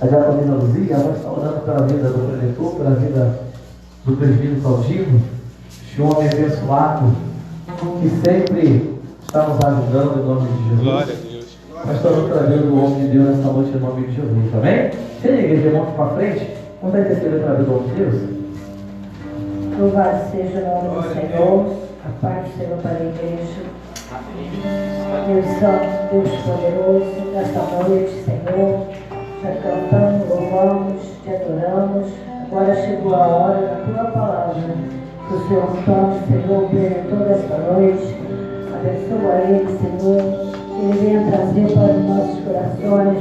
A diaconisa Luzia, ela está orando pela vida do preletor, pela vida do presbítero Claudino, este homem abençoado, que sempre está nos ajudando em nome de Jesus. Glória a Deus. Nós estamos trazendo o homem de Deus nessa noite em nome de Jesus, amém? Chega a igreja, irmão, para frente. Vamos dar interceder para a vida do homem de Deus. Louvado seja o nome do Senhor, a paz do Senhor para a igreja. Deus Santo, Deus poderoso, nesta noite, Senhor, já cantamos, louvamos, te adoramos. Agora chegou a hora da tua palavra, que o Senhor tome, Senhor, toda esta noite. Abençoa ele, Senhor, que ele venha trazer para os nossos corações,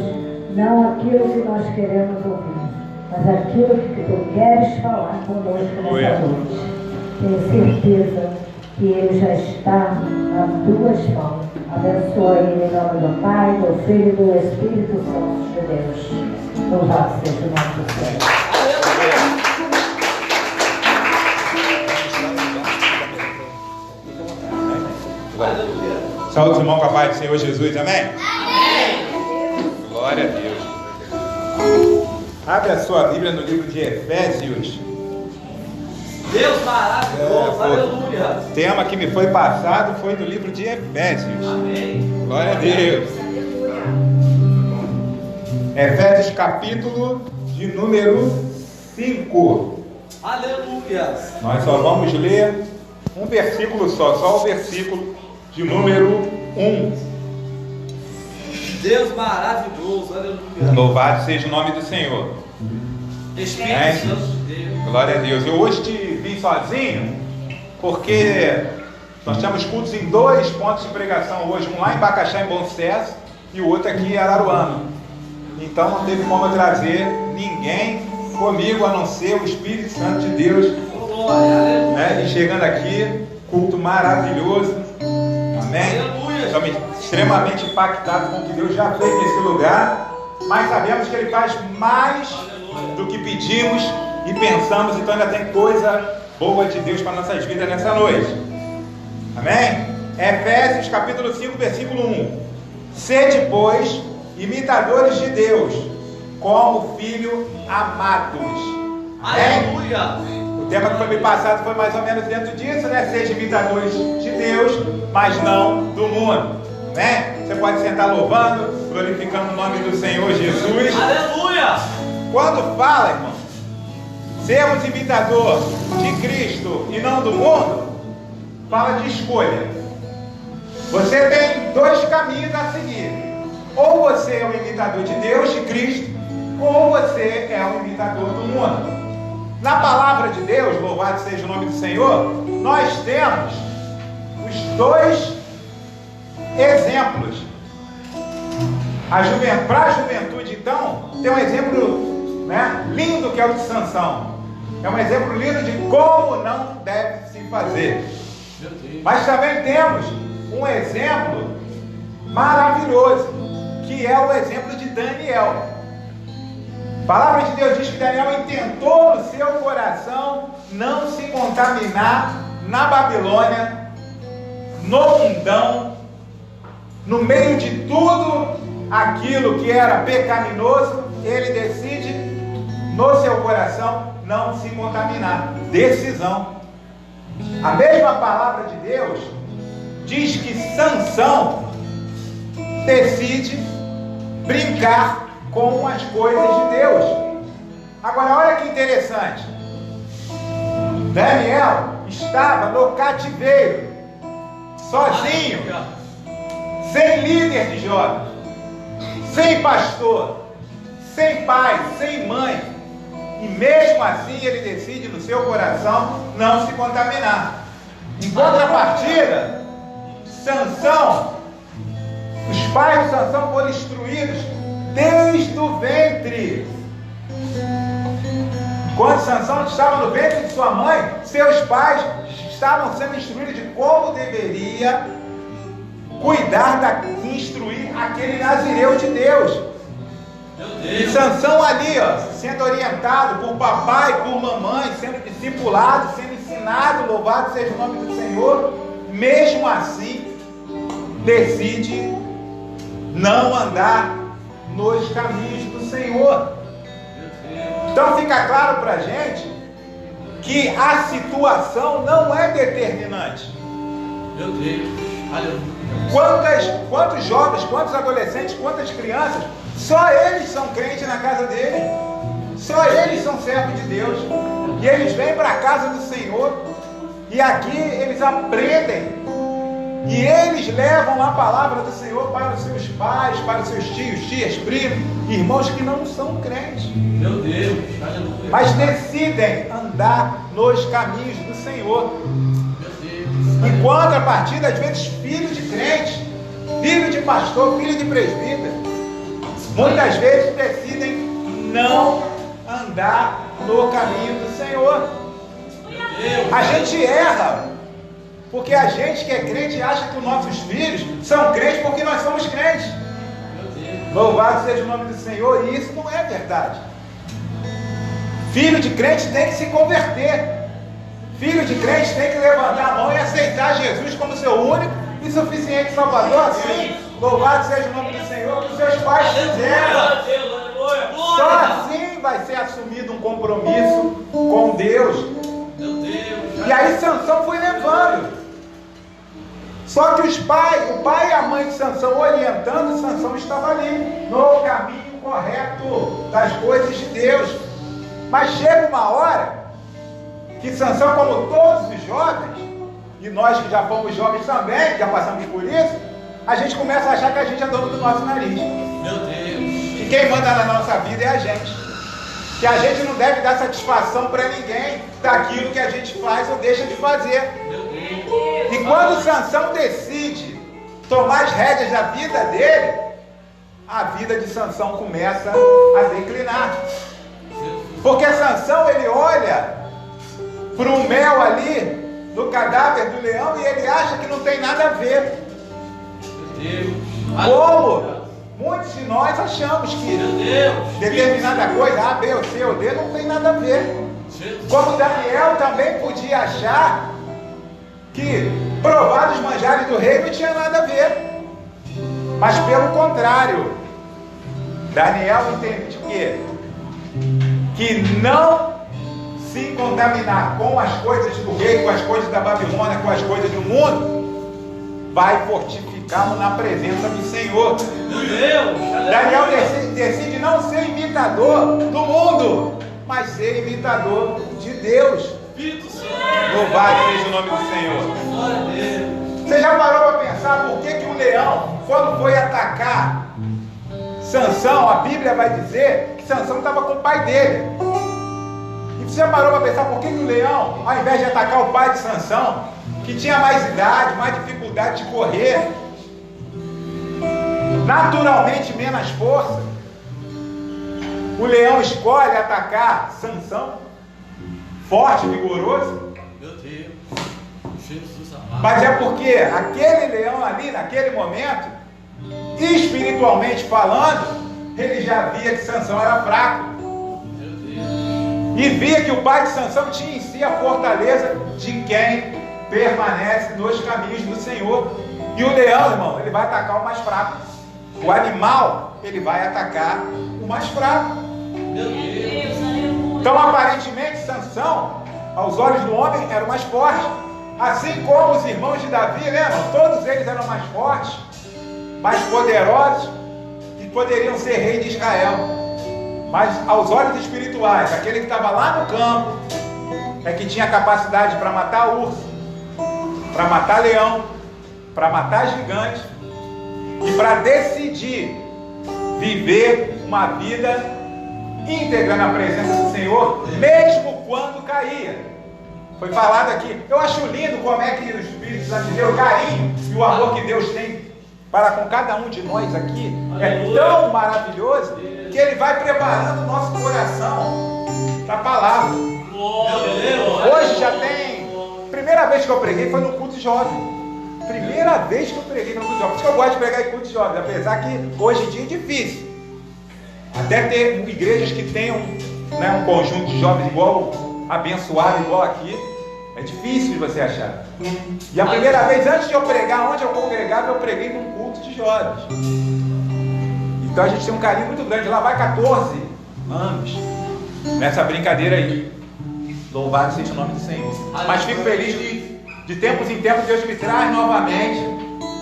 não aquilo que nós queremos ouvir, mas aquilo que tu queres falar conosco nessa noite. Tenho certeza que ele já está nas tuas mãos. Abençoa ele em nome do Pai, do Filho e do Espírito Santo de Deus. Louvado seja o nome do Senhor. Saúde, irmão, com a paz do Senhor Jesus, amém? Amém! Glória a Deus. Abre a sua Bíblia no livro de Efésios. Deus maravilhoso, aleluia. O tema que me foi passado foi do livro de Efésios. Amém. Glória a Deus. Efésios capítulo de número 5. Aleluia. Nós só vamos ler um versículo só o versículo de número 1. Deus maravilhoso, aleluia. Louvado seja o nome do Senhor. Espírito Amém. Santo de Deus. Glória a Deus. Eu hoje vim sozinho, porque nós temos cultos em 2 pontos de pregação hoje, um lá em Bacaxá, em Bom Sucesso, e o outro aqui em Araruama. Então não teve como eu trazer ninguém comigo, a não ser o Espírito Santo de Deus. Glória, aleluia. Né? E chegando aqui, culto maravilhoso. Amém? Aleluia. Estamos extremamente impactados com o que Deus já fez nesse lugar, mas sabemos que Ele faz mais do que pedimos e pensamos, então ainda tem coisa boa de Deus para nossas vidas nessa noite. Amém? Efésios capítulo 5, versículo 1. Sede, pois, imitadores de Deus, como filhos amados. Amém? Aleluia. O tema que foi me passado foi mais ou menos dentro disso, né? Sejam imitadores de Deus, mas não do mundo. Né? Você pode sentar louvando, glorificando o nome do Senhor Jesus. Aleluia. Quando fala, irmão, sermos imitador de Cristo e não do mundo, fala de escolha. Você tem 2 caminhos a seguir. Ou você é um imitador de Deus, de Cristo, ou você é um imitador do mundo. Na palavra de Deus, louvado seja o nome do Senhor, nós temos os 2 exemplos. Para a juventude, então, tem um exemplo, né, lindo, que é o de Sansão. É um exemplo lindo de como não deve se fazer. Mas também temos um exemplo maravilhoso, que é o exemplo de Daniel. A palavra de Deus diz que Daniel intentou no seu coração não se contaminar na Babilônia, no mundão, no meio de tudo aquilo que era pecaminoso. Ele decide no seu coração não se contaminar. Decisão. A mesma palavra de Deus diz que Sansão decide brincar com as coisas de Deus. Agora olha que interessante. Daniel estava no cativeiro, sozinho, sem líder de jovens, sem pastor, sem pai, sem mãe. E mesmo assim ele decide no seu coração não se contaminar. Em contrapartida, Sansão, os pais de Sansão foram instruídos desde o ventre. Quando Sansão estava no ventre de sua mãe, seus pais estavam sendo instruídos de como deveria cuidar e instruir aquele nazireu de Deus. E Sansão ali, sendo orientado por papai, por mamãe, sendo discipulado, sendo ensinado, louvado seja o nome do Senhor, mesmo assim decide não andar nos caminhos do Senhor. Então fica claro para a gente que a situação não é determinante. Meu Deus. Aleluia. Quantos jovens, quantos adolescentes, quantas crianças, só eles são crentes na casa dele. Só eles são servos de Deus. E eles vêm para a casa do Senhor. E aqui eles aprendem. E eles levam a palavra do Senhor para os seus pais, para os seus tios, tias, primos, irmãos que não são crentes. Meu Deus. Aleluia. Mas decidem andar nos caminhos do Senhor. Em contrapartida, às vezes, filho de crente, filho de pastor, filho de presbítero, muitas vezes decidem não andar no caminho do Senhor. A gente erra, porque a gente que é crente acha que os nossos filhos são crentes porque nós somos crentes. Louvado seja o nome do Senhor, e isso não é verdade. Filho de crente tem que se converter. Filho de crente tem que levantar a mão e aceitar Jesus como seu único e suficiente Salvador. Assim, louvado seja o nome do Senhor, que os seus pais fizeram. Só assim vai ser assumido um compromisso com Deus. E aí Sansão foi levando. Só que o pai e a mãe de Sansão orientando, Sansão estava ali, no caminho correto das coisas de Deus. Mas chega uma hora que Sansão, como todos os jovens, e nós que já fomos jovens também, já passamos por isso, a gente começa a achar que a gente é dono do nosso nariz. Meu Deus. Que quem manda na nossa vida é a gente. Que a gente não deve dar satisfação para ninguém daquilo que a gente faz ou deixa de fazer. Meu Deus. E quando Sansão decide tomar as rédeas da vida dele, a vida de Sansão começa a declinar. Porque Sansão, ele olha para um mel ali no cadáver do leão e ele acha que não tem nada a ver. Como muitos de nós achamos que determinada coisa, A, B, ou C ou D, não tem nada a ver. Como Daniel também podia achar que provar dos manjares do rei não tinha nada a ver. Mas pelo contrário, Daniel entende que não se contaminar com as coisas do rei, com as coisas da Babilônia, com as coisas do mundo, vai fortificá-lo na presença do Senhor. Meu Deus. Daniel decide não ser imitador do mundo, mas ser imitador de Deus. Louvado seja o nome do Senhor. Você já parou para pensar por que o leão, quando foi atacar Sansão, a Bíblia vai dizer que Sansão estava com o pai dele. E você já parou para pensar por que o leão, ao invés de atacar o pai de Sansão, que tinha mais idade, mais dificuldade de correr, naturalmente menos força, o leão escolhe atacar Sansão, forte, vigoroso? Meu Deus. Jesus amado. Mas é porque aquele leão ali, naquele momento, espiritualmente falando, ele já via que Sansão era fraco. Meu Deus. E via que o pai de Sansão tinha em si a fortaleza de quem permanece nos caminhos do Senhor. E o leão, irmão, ele vai atacar o mais fraco. O animal, ele vai atacar o mais fraco. Meu Deus. Então, aparentemente, Sansão, aos olhos do homem, era o mais forte. Assim como os irmãos de Davi, lembram? Todos eles eram mais fortes, mais poderosos, e poderiam ser rei de Israel. Mas aos olhos espirituais, aquele que estava lá no campo, é que tinha capacidade para matar urso, para matar leão, para matar gigante, e para decidir viver uma vida íntegra na presença do Senhor, mesmo quando caía. Foi falado aqui. Eu acho lindo como é que o Espírito Santo de Deus, o carinho e o amor que Deus tem para com cada um de nós aqui, é tão maravilhoso que Ele vai preparando o nosso coração para a palavra. Hoje já tem. Primeira vez que eu preguei foi no culto jovem. Primeira vez que eu preguei no culto jovem. Por isso que eu gosto de pregar em culto jovem, apesar que hoje em dia é difícil. Até ter igrejas que tenham, né, um conjunto de jovens igual, abençoado igual aqui, é difícil de você achar. E a primeira vez, antes de eu pregar, onde eu congregava, eu preguei num culto de jovens. Então a gente tem um carinho muito grande. Lá vai 14 anos nessa brincadeira aí. Louvado seja o nome do Senhor. Mas fico feliz de tempos em tempos Deus me traz novamente,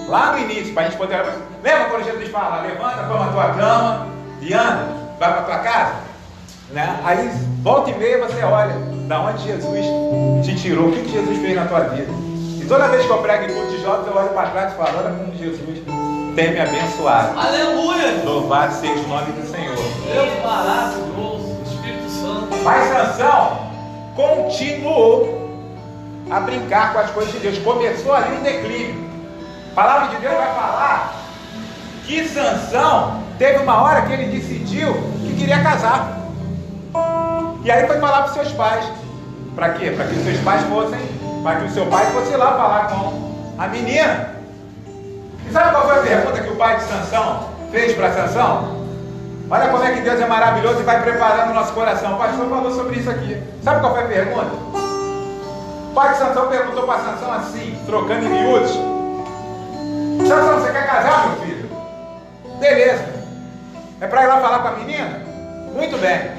lá no início, para a gente poder... Lembra quando Jesus fala, levanta, toma a tua cama e anda, vai para a tua casa? Né? Aí, volta e meia, você olha da onde Jesus te tirou, o que Jesus fez na tua vida. E toda vez que eu prego em culto de jovens, eu olho para trás e falo, olha como Jesus tem me abençoado. Aleluia! Louvado seja o nome do Senhor. Deus maravilhoso, Espírito Santo. Mas Sansão continuou a brincar com as coisas de Deus. Começou ali um declínio. A palavra de Deus vai falar que Sansão teve uma hora que ele decidiu que queria casar. E aí foi falar para os seus pais. Para quê? Para que os seus pais fossem, para que o seu pai fosse lá falar com a menina. E sabe qual foi a pergunta que o pai de Sansão fez para Sansão? Olha como é que Deus é maravilhoso e vai preparando o nosso coração. O pastor falou sobre isso aqui. Sabe qual foi a pergunta? O pai de Sansão perguntou para Sansão assim, trocando em miúdos: Sansão, você quer casar, meu filho? Beleza. É para ir lá falar com a menina? Muito bem.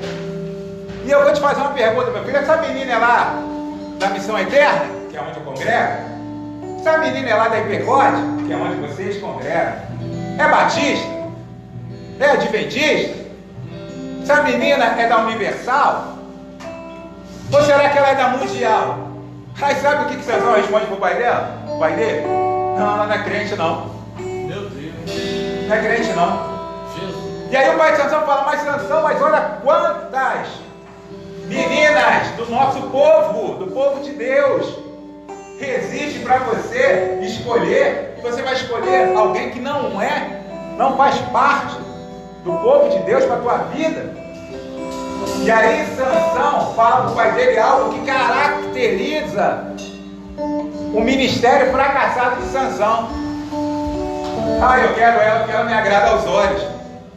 E eu vou te fazer uma pergunta, meu filho. Essa menina é lá da Missão Eterna, que é onde eu congrego? Essa menina é lá da Ipecode, que é onde vocês congregam? É batista? É adventista? Essa menina é da Universal? Ou será que ela é da Mundial? Aí sabe o que Sansão responde pro pai dela? O pai dele? Não, ela não é crente não. Meu Deus. Não é crente não. Jesus. E aí o pai de Sansão fala, mas Sansão, mas olha quantas meninas do nosso povo, do povo de Deus, existe para você escolher, e você vai escolher alguém que não faz parte do povo de Deus para a tua vida. E aí Sansão fala para o pai dele algo que caracteriza o ministério fracassado de Sansão. Eu quero ela porque ela me agrada aos olhos.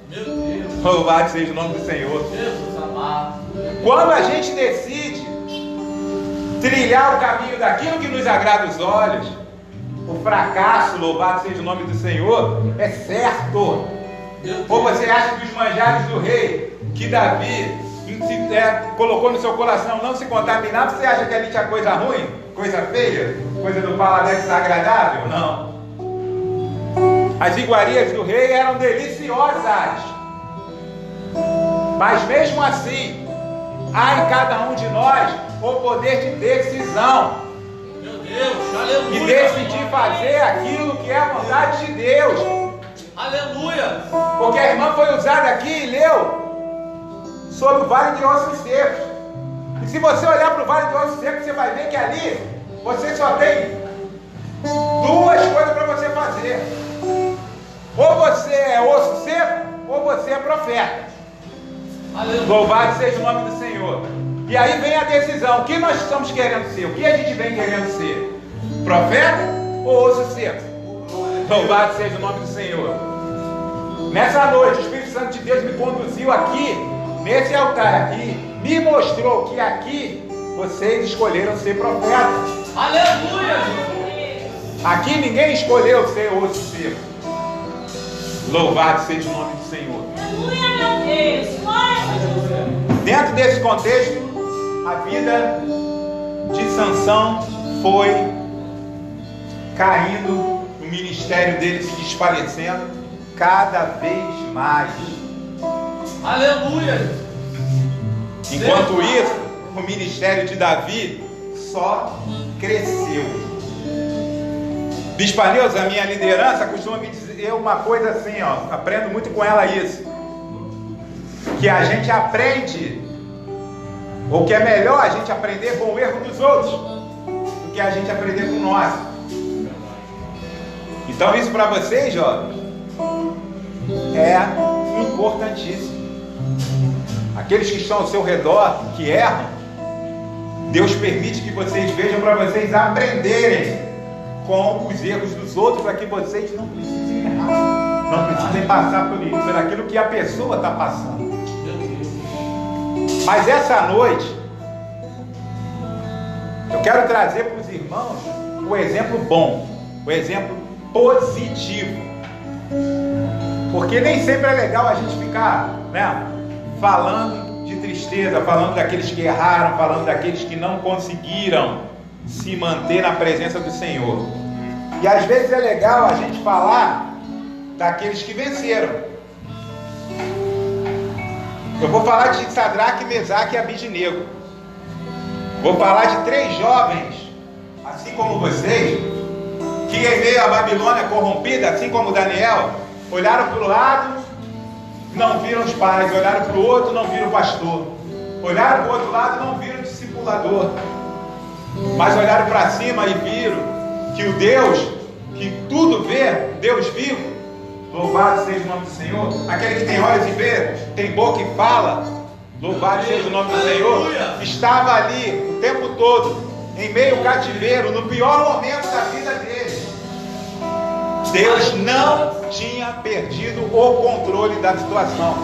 Meu Deus. Louvado seja o nome do Senhor. Jesus amado. Quando a gente decide trilhar o caminho daquilo que nos agrada os olhos, o fracasso, louvado seja o nome do Senhor, é certo. Ou você acha que os manjares do rei, que Davi colocou no seu coração, não se contaminava, você acha que ali tinha coisa ruim, coisa feia, coisa do paladar desagradável? Não. As iguarias do rei eram deliciosas, mas mesmo assim, há em cada um de nós o poder de decisão. Meu Deus, aleluia. E decidir fazer aquilo que é a vontade de Deus. Aleluia. Porque a irmã foi usada aqui e leu sobre o Vale de Ossos Secos. E se você olhar para o Vale de Ossos Secos, você vai ver que ali você só tem duas coisas para você fazer. Ou você é osso seco, ou você é profeta. Aleluia. Louvado seja o nome do Senhor. E aí vem a decisão. O que nós estamos querendo ser? O que a gente vem querendo ser? Profeta ou osso seco? Louvado seja o nome do Senhor. Nessa noite, o Espírito Santo de Deus me conduziu aqui, nesse altar aqui, me mostrou que aqui vocês escolheram ser profetas. Aleluia. Aqui ninguém escolheu ser osso seco. Louvado seja o nome do Senhor. Aleluia, meu Deus. Glória a Deus. Dentro desse contexto, a vida de Sansão foi caindo, o ministério dele se desfalecendo cada vez mais. Aleluia. Enquanto isso, o ministério de Davi só cresceu. Bispa Neuza, a minha liderança, costuma me dizer uma coisa assim, aprendo muito com ela isso, que a gente aprende, ou que é melhor a gente aprender com o erro dos outros do que a gente aprender com o nosso. Então isso para vocês, é importantíssimo. Aqueles que estão ao seu redor, que erram, Deus permite que vocês vejam para vocês aprenderem com os erros dos outros, para que vocês não precisem errar, não precisem passar por aquilo que a pessoa está passando. Mas essa noite eu quero trazer para os irmãos o exemplo bom, o exemplo positivo, porque nem sempre é legal a gente ficar falando de de tristeza, falando daqueles que erraram, falando daqueles que não conseguiram se manter na presença do Senhor. E às vezes é legal a gente falar daqueles que venceram. Eu vou falar de Sadraque, Mesaque e Abidnego. Vou falar de 3 jovens, assim como vocês, que em meio à Babilônia corrompida, assim como Daniel, olharam para o lado, não viram os pais, olharam para o outro, não viram o pastor, olharam para o outro lado, não viram o discipulador, mas olharam para cima e viram que o Deus que tudo vê, Deus vivo, louvado seja o nome do Senhor, aquele que tem olhos e vê, tem boca e fala, louvado seja o nome do Senhor, estava ali o tempo todo, em meio ao cativeiro, no pior momento da vida dele. Deus não tinha perdido o controle da situação.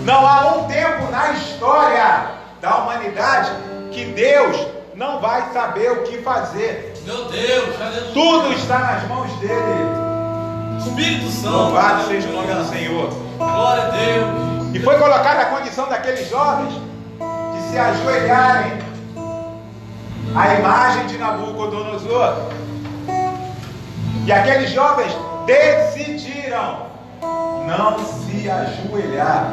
Não há um tempo na história da humanidade que Deus não vai saber o que fazer. Meu Deus, aleluia. Tudo está nas mãos dele. Espírito Santo. Louvado seja o nome do Senhor. Glória a Deus. E foi colocada a condição daqueles jovens de se ajoelharem à imagem de Nabucodonosor. E aqueles jovens decidiram não se ajoelhar.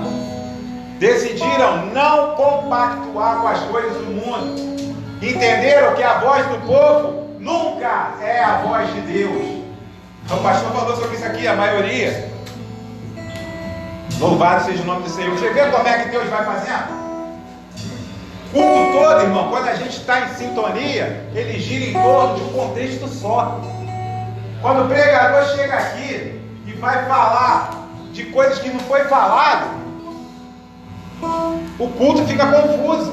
Decidiram não compactuar com as coisas do mundo. Entenderam que a voz do povo nunca é a voz de Deus. O pastor falou sobre isso aqui, a maioria. Louvado seja o nome do Senhor. Você vê como é que Deus vai fazendo? O culto todo, irmão, quando a gente está em sintonia, ele gira em torno de um contexto só. Quando o pregador chega aqui e vai falar de coisas que não foi falado, o culto fica confuso.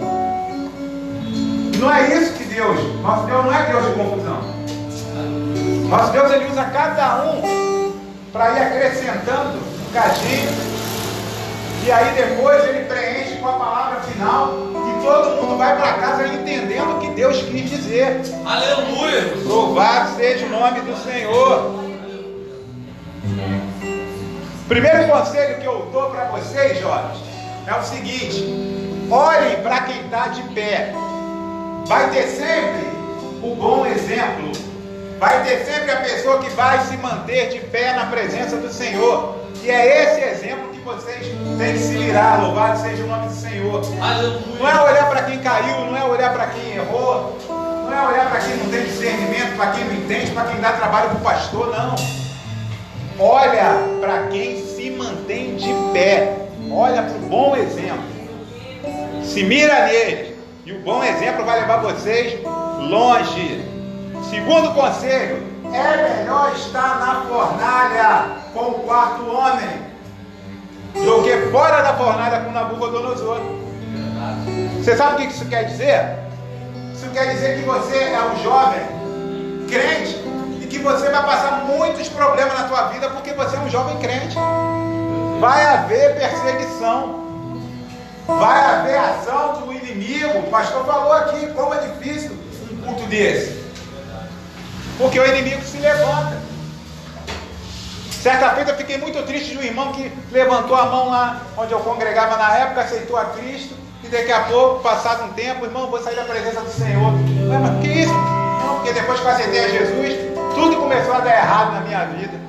E não é isso que Deus, nosso Deus não é Deus de confusão. Nosso Deus, ele usa cada um para ir acrescentando um cadinho, e aí depois ele preenche com a palavra final, e todo mundo vai para casa entendendo o que Deus quis dizer. Aleluia. Louvado seja o nome do Senhor. Primeiro conselho que eu dou para vocês, jovens, é o seguinte: olhem para quem está de pé. Vai ter sempre o bom exemplo. Vai ter sempre a pessoa que vai se manter de pé na presença do Senhor. E é esse exemplo que vocês têm que se virar. Louvado seja o nome do Senhor. Aleluia. Não é olhar para quem caiu, não é olhar para quem errou, não é olhar para quem não tem discernimento, para quem não entende, para quem dá trabalho para o pastor, não. Olha para quem se mantém de pé. Olha para o bom exemplo. Se mira nele. E o bom exemplo vai levar vocês longe. Segundo conselho: é melhor estar na fornalha com o quarto homem do que fora da fornalha com Nabucodonosor. Você sabe o que isso quer dizer? Isso quer dizer que você é um jovem crente e que você vai passar muitos problemas na sua vida porque você é um jovem crente. Vai haver perseguição, vai haver ação do inimigo. O pastor falou aqui como é difícil um culto desse, porque o inimigo se levanta. Certa feita eu fiquei muito triste de um irmão que levantou a mão lá onde eu congregava na época, aceitou a Cristo, e daqui a pouco, passado um tempo: irmão, vou sair da presença do Senhor. Mas que isso? Não, porque depois que eu aceitei a Jesus, tudo começou a dar errado na minha vida.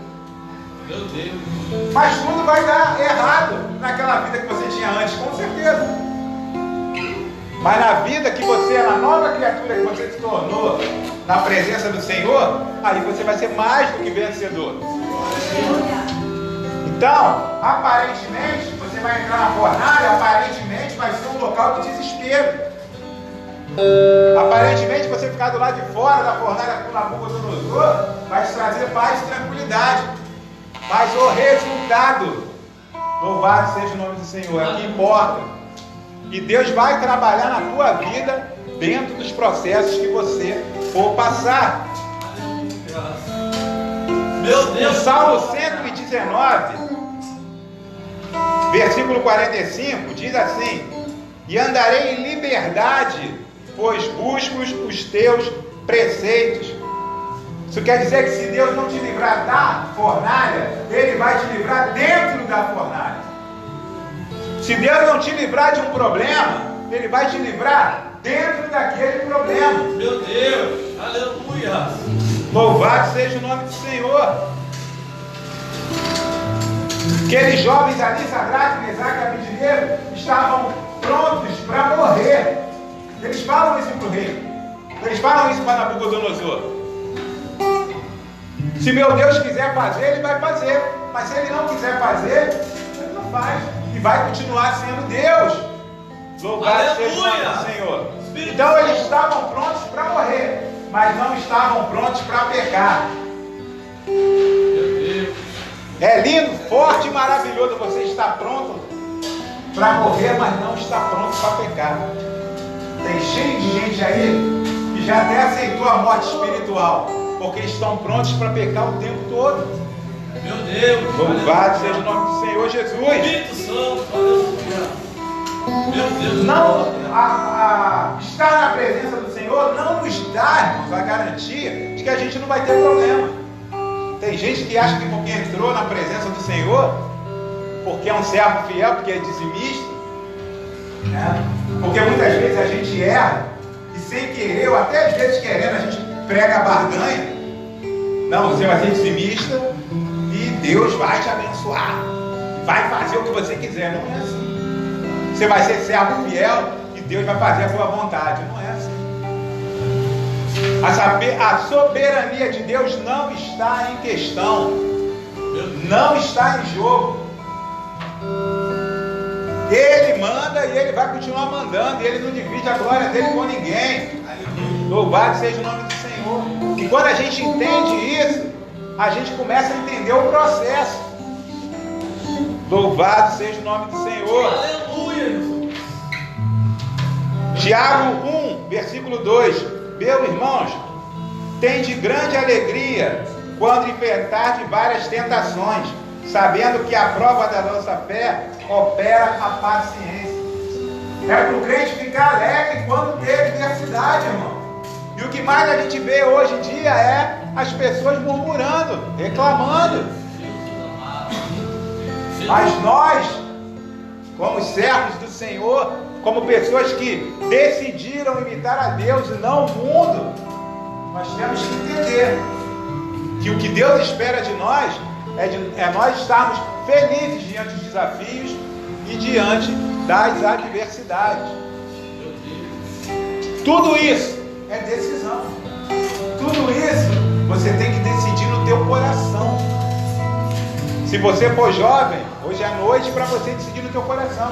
Meu Deus. Mas tudo vai dar errado naquela vida que você tinha antes, com certeza. Mas na vida que você é, na nova criatura que você se tornou na presença do Senhor, aí você vai ser mais do que vencedor. Então, aparentemente, você vai entrar na fornalha, aparentemente vai ser um local de desespero. Aparentemente, você ficar do lado de fora da fornalha com Nabucodonosor vai te trazer paz e tranquilidade. Mas o resultado, louvado seja o nome do Senhor, é o que importa. E Deus vai trabalhar na tua vida dentro dos processos que você for passar. Meu Deus. No Salmo 119, versículo 45, diz assim: e andarei em liberdade, pois busco os teus preceitos. Isso quer dizer que se Deus não te livrar da fornalha, Ele vai te livrar dentro da fornalha. Se Deus não te livrar de um problema, Ele vai te livrar dentro daquele problema. Meu Deus, aleluia. Louvado seja o nome do Senhor. Aqueles jovens ali, Sadraque, Mesaque e Abednego, estavam prontos para morrer. Eles falam isso para o rei. Eles falam isso para Nabucodonosor. Se meu Deus quiser fazer, Ele vai fazer. Mas se Ele não quiser fazer, Ele não faz. E vai continuar sendo Deus. Louvado seja o nome do Senhor. Então eles estavam prontos para morrer, mas não estavam prontos para pecar. É lindo, forte e maravilhoso você estar pronto para morrer, mas não está pronto para pecar. Tem cheio de gente aí que já até aceitou a morte espiritual, porque estão prontos para pecar o tempo todo. Meu Deus, louvado seja o nome do Senhor Jesus. Espírito Santo, aleluia. Meu Deus, não, estar na presença do Senhor não nos dá, irmãos, a garantia de que a gente não vai ter problema. Tem gente que acha que porque entrou na presença do Senhor, porque é um servo fiel, porque é dizimista, né? Porque muitas vezes a gente erra e sem querer, ou até às vezes querendo, a gente prega a barganha. Não, você vai ser dizimista e Deus vai te abençoar, vai fazer o que você quiser. Não é assim. Você vai ser servo fiel e Deus vai fazer a sua vontade. Não é assim. A soberania de Deus não está em questão. Não está em jogo. Ele manda e Ele vai continuar mandando. E Ele não divide a glória dele com ninguém. Louvado seja o nome do Senhor. E quando a gente entende isso, a gente começa a entender o processo. Louvado seja o nome do Senhor. Aleluia. Tiago 1, versículo 2. Meus irmãos, tende grande alegria quando enfrentar de várias tentações, sabendo que a prova da nossa fé opera a paciência. É para o crente ficar alegre quando tem adversidade, irmão. E o que mais a gente vê hoje em dia é as pessoas murmurando, reclamando. Mas nós, como servos do Senhor, como pessoas que decidiram imitar a Deus e não o mundo, nós temos que entender que o que Deus espera de nós é nós estarmos felizes diante dos desafios e diante das adversidades. Tudo isso é decisão. Tudo isso você tem que decidir no teu coração. Se você for jovem, hoje é noite para você decidir no teu coração.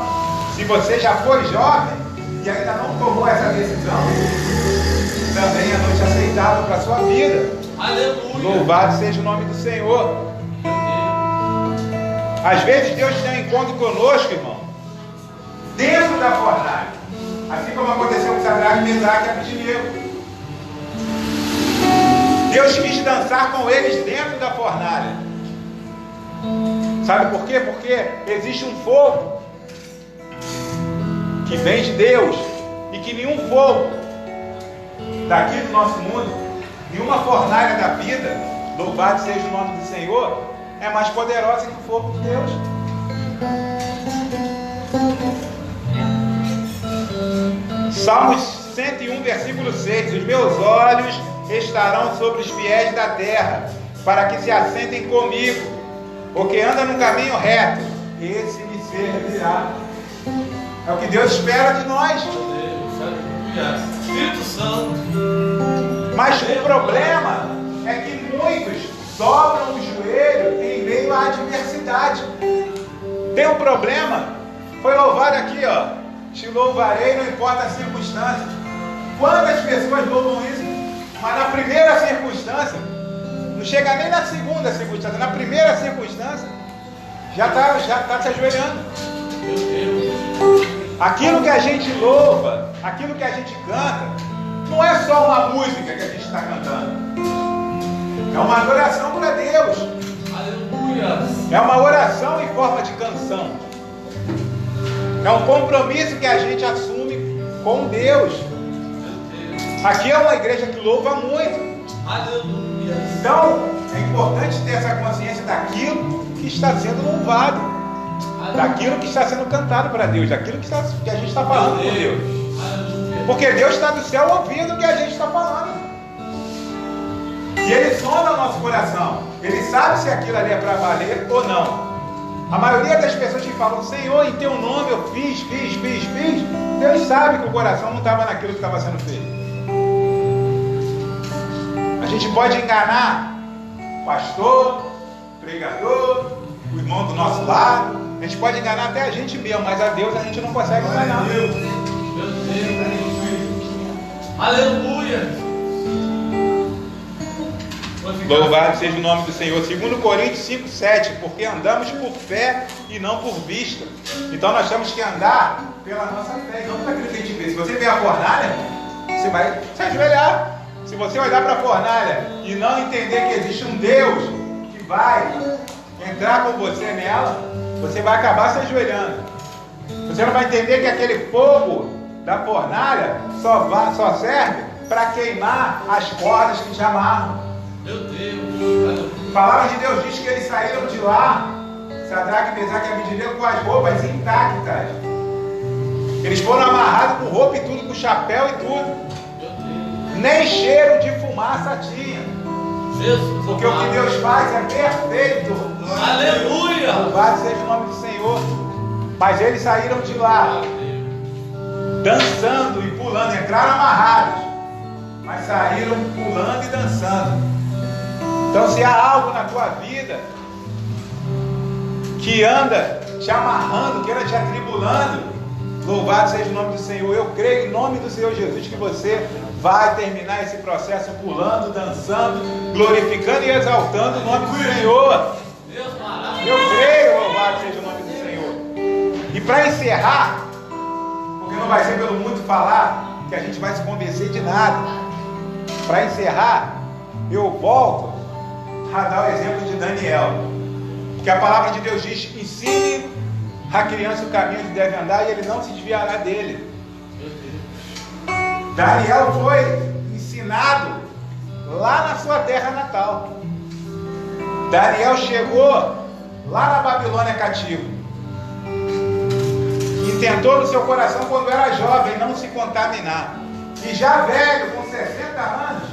Se você já foi jovem e ainda não tomou essa decisão, também é noite aceitável para a sua vida. Aleluia. Louvado seja o nome do Senhor. Às vezes Deus tem um encontro conosco, irmão, dentro da fornalha. Assim como aconteceu com Sadraque, Mesaque e Abednego. Deus quis dançar com eles dentro da fornalha. Sabe por quê? Porque existe um fogo que vem de Deus e que nenhum fogo daqui do nosso mundo, nenhuma fornalha da vida, louvado seja o nome do Senhor, é mais poderosa que o fogo de Deus. Salmos 101, versículo 6. Os meus olhos estarão sobre os fiéis da terra, para que se assentem comigo. O que anda no caminho reto, esse me servirá. É o que Deus espera de nós. Espírito Santo. Mas o problema é que muitos dobram o joelho em meio à adversidade. Tem um problema. Foi louvado aqui, ó. Te louvarei, não importa a circunstância. Quantas pessoas louvam isso? Mas na primeira circunstância, não chega nem na segunda circunstância, na primeira circunstância, já está se ajoelhando. Meu Deus. Aquilo que a gente louva, aquilo que a gente canta, não é só uma música que a gente está cantando. É uma adoração para Deus. Aleluia. É uma oração em forma de canção. É um compromisso que a gente assume com Deus. Aqui é uma igreja que louva muito. Aleluia. Então, é importante ter essa consciência daquilo que está sendo louvado. daquilo que está sendo cantado para Deus, daquilo que a gente está falando com Deus. Porque Deus está do céu ouvindo o que a gente está falando. E Ele sonda o nosso coração. Ele sabe se aquilo ali é para valer ou não. A maioria das pessoas que falam, Senhor, em teu nome eu fiz, Deus sabe que o coração não estava naquilo que estava sendo feito. A gente pode enganar o pastor, o pregador, o irmão do nosso lado. A gente pode enganar até a gente mesmo, mas a Deus a gente não consegue enganar. Meu Deus. Aleluia. Louvado seja o nome do Senhor. 2 Coríntios 5:7, porque andamos por fé e não por vista. Então nós temos que andar pela nossa fé e não por aquilo que a gente vê. Se você vê a fornalha, você vai se ajoelhar. Se você olhar para a fornalha e não entender que existe um Deus que vai entrar com você nela, você vai acabar se ajoelhando. Você não vai entender que aquele fogo da fornalha só serve para queimar as cordas que te amarram. Meu Deus. A palavra de Deus diz que eles saíram de lá, Sadraque, Mesaque e Abednego, com as roupas intactas. Eles foram amarrados com roupa e tudo, com chapéu e tudo. Nem cheiro de fumaça tinha. Jesus, porque o que Deus faz é perfeito. Aleluia. Louvado seja o nome do Senhor. Mas eles saíram de lá dançando e pulando. Entraram amarrados, mas saíram pulando e dançando. Então, se há algo na tua vida que anda te amarrando, que anda te atribulando, louvado seja o nome do Senhor. Eu creio em nome do Senhor Jesus que você vai terminar esse processo pulando, dançando, glorificando e exaltando o nome do Senhor. Eu creio, louvado seja o nome do Senhor. E para encerrar, porque não vai ser pelo muito falar que a gente vai se convencer de nada. Para encerrar, eu volto a dar o exemplo de Daniel. Porque a palavra de Deus diz: ensine a criança o caminho que deve andar e ele não se desviará dele. Daniel foi ensinado lá na sua terra natal. Daniel chegou lá na Babilônia cativo. E tentou no seu coração, quando era jovem, não se contaminar. E já velho, com 60 anos,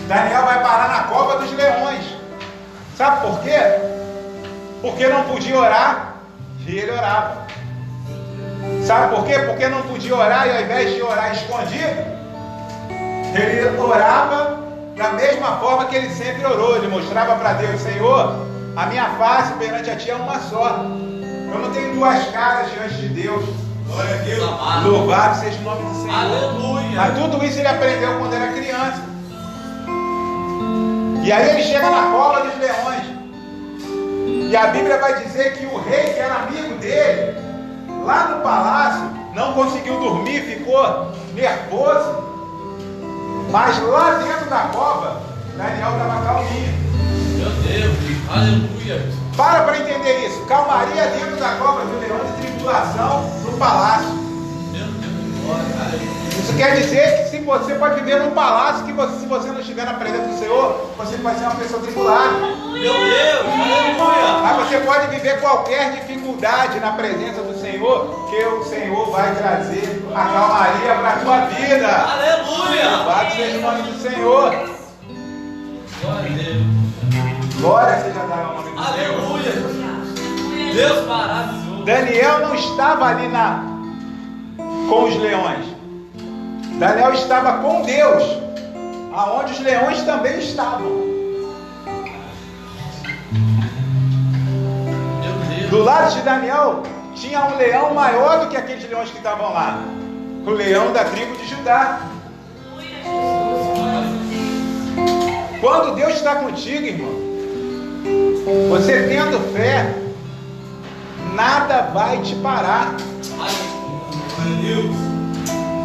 Daniel vai parar na cova dos leões. Sabe por quê? Porque não podia orar e ele orava. Sabe por quê? Porque não podia orar e ao invés de orar escondido, ele orava da mesma forma que ele sempre orou. Ele mostrava para Deus: Senhor, a minha face perante a Ti é uma só. Eu não tenho duas caras diante de Deus. Glória a Deus. Louvado seja o nome do Senhor. Aleluia. Mas tudo isso ele aprendeu quando era criança. E aí ele chega na cova dos leões. E a Bíblia vai dizer que o rei, que era amigo dele, lá no palácio, não conseguiu dormir, ficou nervoso. Mas lá dentro da cova, Daniel estava calminho. Meu Deus. Aleluia. Para entender isso. Calmaria dentro da cova dos leões e tribulação no palácio. Meu Deus. Glória. Aleluia. Isso quer dizer que se você pode viver num palácio, se você não estiver na presença do Senhor, você vai ser uma pessoa tribulada. Meu Deus. Aleluia. Mas você pode viver qualquer dificuldade na presença do Senhor, que o Senhor vai trazer a calmaria para a tua vida. Aleluia. Louvado seja o nome do Senhor. Glória a Deus. Glória seja dada ao nome do Senhor. Aleluia. Deus maravilhoso. Daniel não estava ali com os leões. Daniel estava com Deus, aonde os leões também estavam. Meu Deus. Do lado de Daniel tinha um leão maior do que aqueles leões que estavam lá. O leão da tribo de Judá. Quando Deus está contigo, irmão, você tendo fé, nada vai te parar.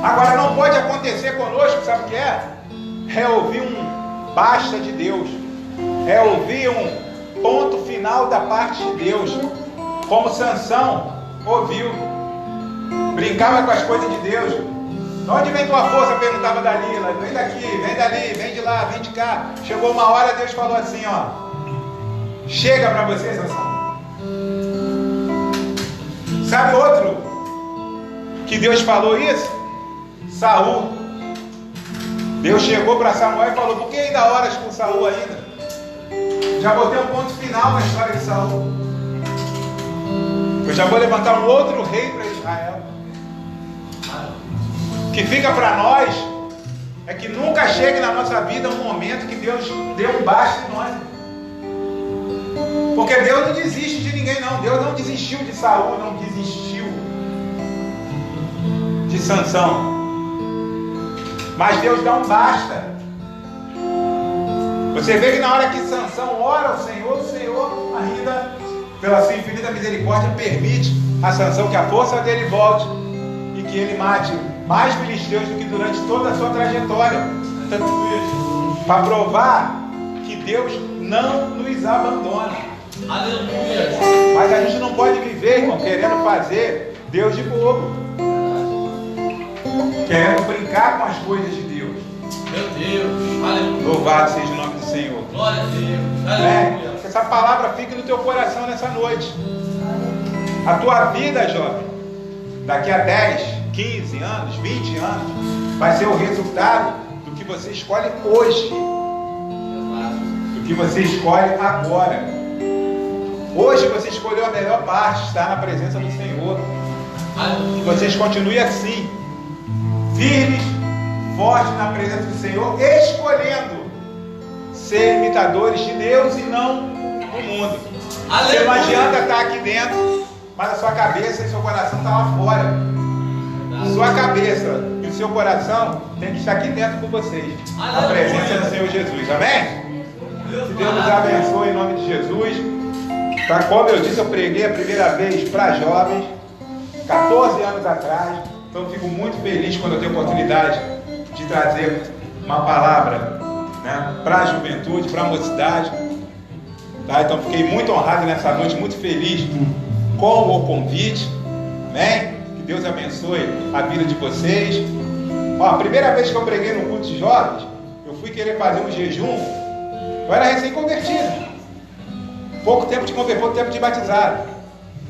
Agora não pode acontecer conosco, sabe o que é? É ouvir um basta de Deus. É ouvir um ponto final da parte de Deus. Como Sansão ouviu. Brincava com as coisas de Deus. De onde vem tua força? Perguntava Dalila. Vem daqui, vem dali, vem de lá, vem de cá. Chegou uma hora, Deus falou assim, ó: chega para você, Sansão. Sabe outro que Deus falou isso? Saul. Deus chegou para Samuel e falou: por que ainda oras com Saul ainda? Já botei um ponto final na história de Saul. Eu já vou levantar um outro rei para Israel. O que fica para nós é que nunca chegue na nossa vida um momento que Deus dê um basta em nós. Porque Deus não desiste de ninguém, não. Deus não desistiu de Saul, não desistiu de Sansão. Mas Deus dá um basta. Você vê que na hora que Sansão ora ao Senhor, o Senhor ainda, pela sua infinita misericórdia, permite a Sansão que a força dele volte e que ele mate mais filisteus do que durante toda a sua trajetória. Para provar que Deus não nos abandona. Aleluia. Mas a gente não pode viver, irmão, querendo fazer Deus de bobo, querendo brincar com as coisas de Deus. Meu Deus. Aleluia. Louvado seja o nome do Senhor. Glória a Deus. Aleluia. Que essa palavra fique no teu coração nessa noite. A tua vida, jovem, daqui a 10, 15 anos, 20 anos, vai ser o resultado do que você escolhe hoje, do que você escolhe agora. Hoje você escolheu a melhor parte, estar na presença do Senhor. Que vocês continuem assim, firmes, fortes na presença do Senhor, escolhendo ser imitadores de Deus e não do mundo. Porque não adianta estar aqui dentro, mas a sua cabeça e seu coração estão lá fora. Sua cabeça e o seu coração tem que estar aqui dentro com vocês, na presença do Senhor Jesus. Amém? Que Deus nos abençoe em nome de Jesus. Tá, como eu disse, eu preguei a primeira vez para jovens 14 anos atrás. Então eu fico muito feliz quando eu tenho oportunidade de trazer uma palavra, né, para a juventude, para a mocidade. Tá? Então fiquei muito honrado nessa noite, muito feliz com o convite. Amém? Que Deus abençoe a vida de vocês. Ó, a primeira vez que eu preguei no culto de jovens, eu fui querer fazer um jejum. Eu era recém-convertido. Pouco tempo de converter, pouco tempo de batizado,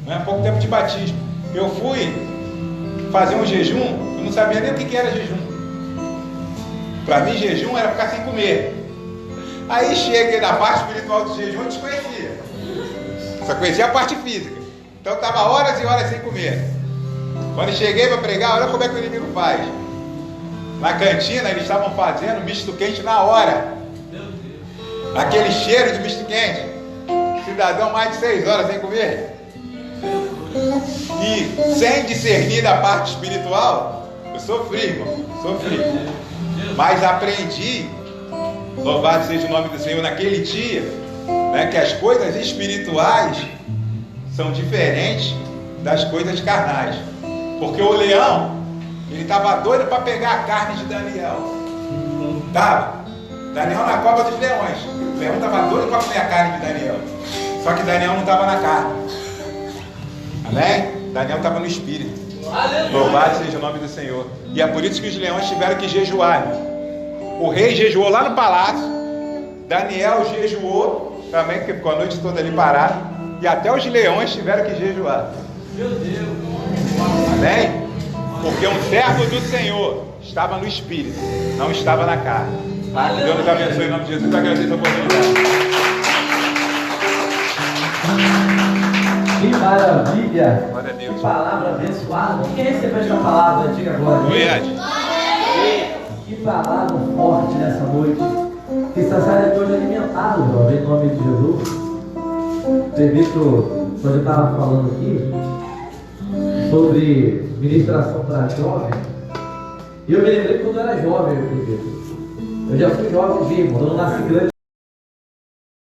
né? Pouco tempo de batismo. Eu fui fazer um jejum, eu não sabia nem o que era jejum. Para mim, jejum era ficar sem comer. Aí cheguei na parte espiritual do jejum, eu desconhecia. Só conhecia a parte física. Então eu estava horas e horas sem comer. Quando cheguei para pregar, olha como é que o inimigo faz. Na cantina, eles estavam fazendo misto quente na hora. Aquele cheiro de misto quente. Cidadão mais de 6 horas sem comer. E sem discernir da parte espiritual, eu sofri, irmão, sofri. Mas aprendi, louvado seja o nome do Senhor, naquele dia, né, que as coisas espirituais são diferentes das coisas carnais. Porque o leão, ele estava doido para pegar a carne de Daniel. Tava. Daniel na cova dos leões. O leão estava doido para comer a carne de Daniel. Só que Daniel não estava na carne. Amém? Daniel estava no espírito. Louvado seja o nome do Senhor. E é por isso que os leões tiveram que jejuar. O rei jejuou lá no palácio. Daniel jejuou também, porque ficou a noite toda ali parado. E até os leões tiveram que jejuar. Meu Deus. Amém? Porque um servo do Senhor estava no espírito, não estava na carne. Tá? Que Deus nos abençoe em nome de Jesus. Agradeço a oportunidade. Que maravilha! Glória a Deus. Que palavra abençoada! Quem recebeu esta palavra? Diga agora. Que palavra forte nessa noite. Que está saindo de hoje alimentado, jovem, em nome de Jesus. Permito, quando eu estava falando aqui sobre ministração para jovem, eu me lembrei quando eu era jovem, eu já fui jovem, irmão, eu não nasci grande.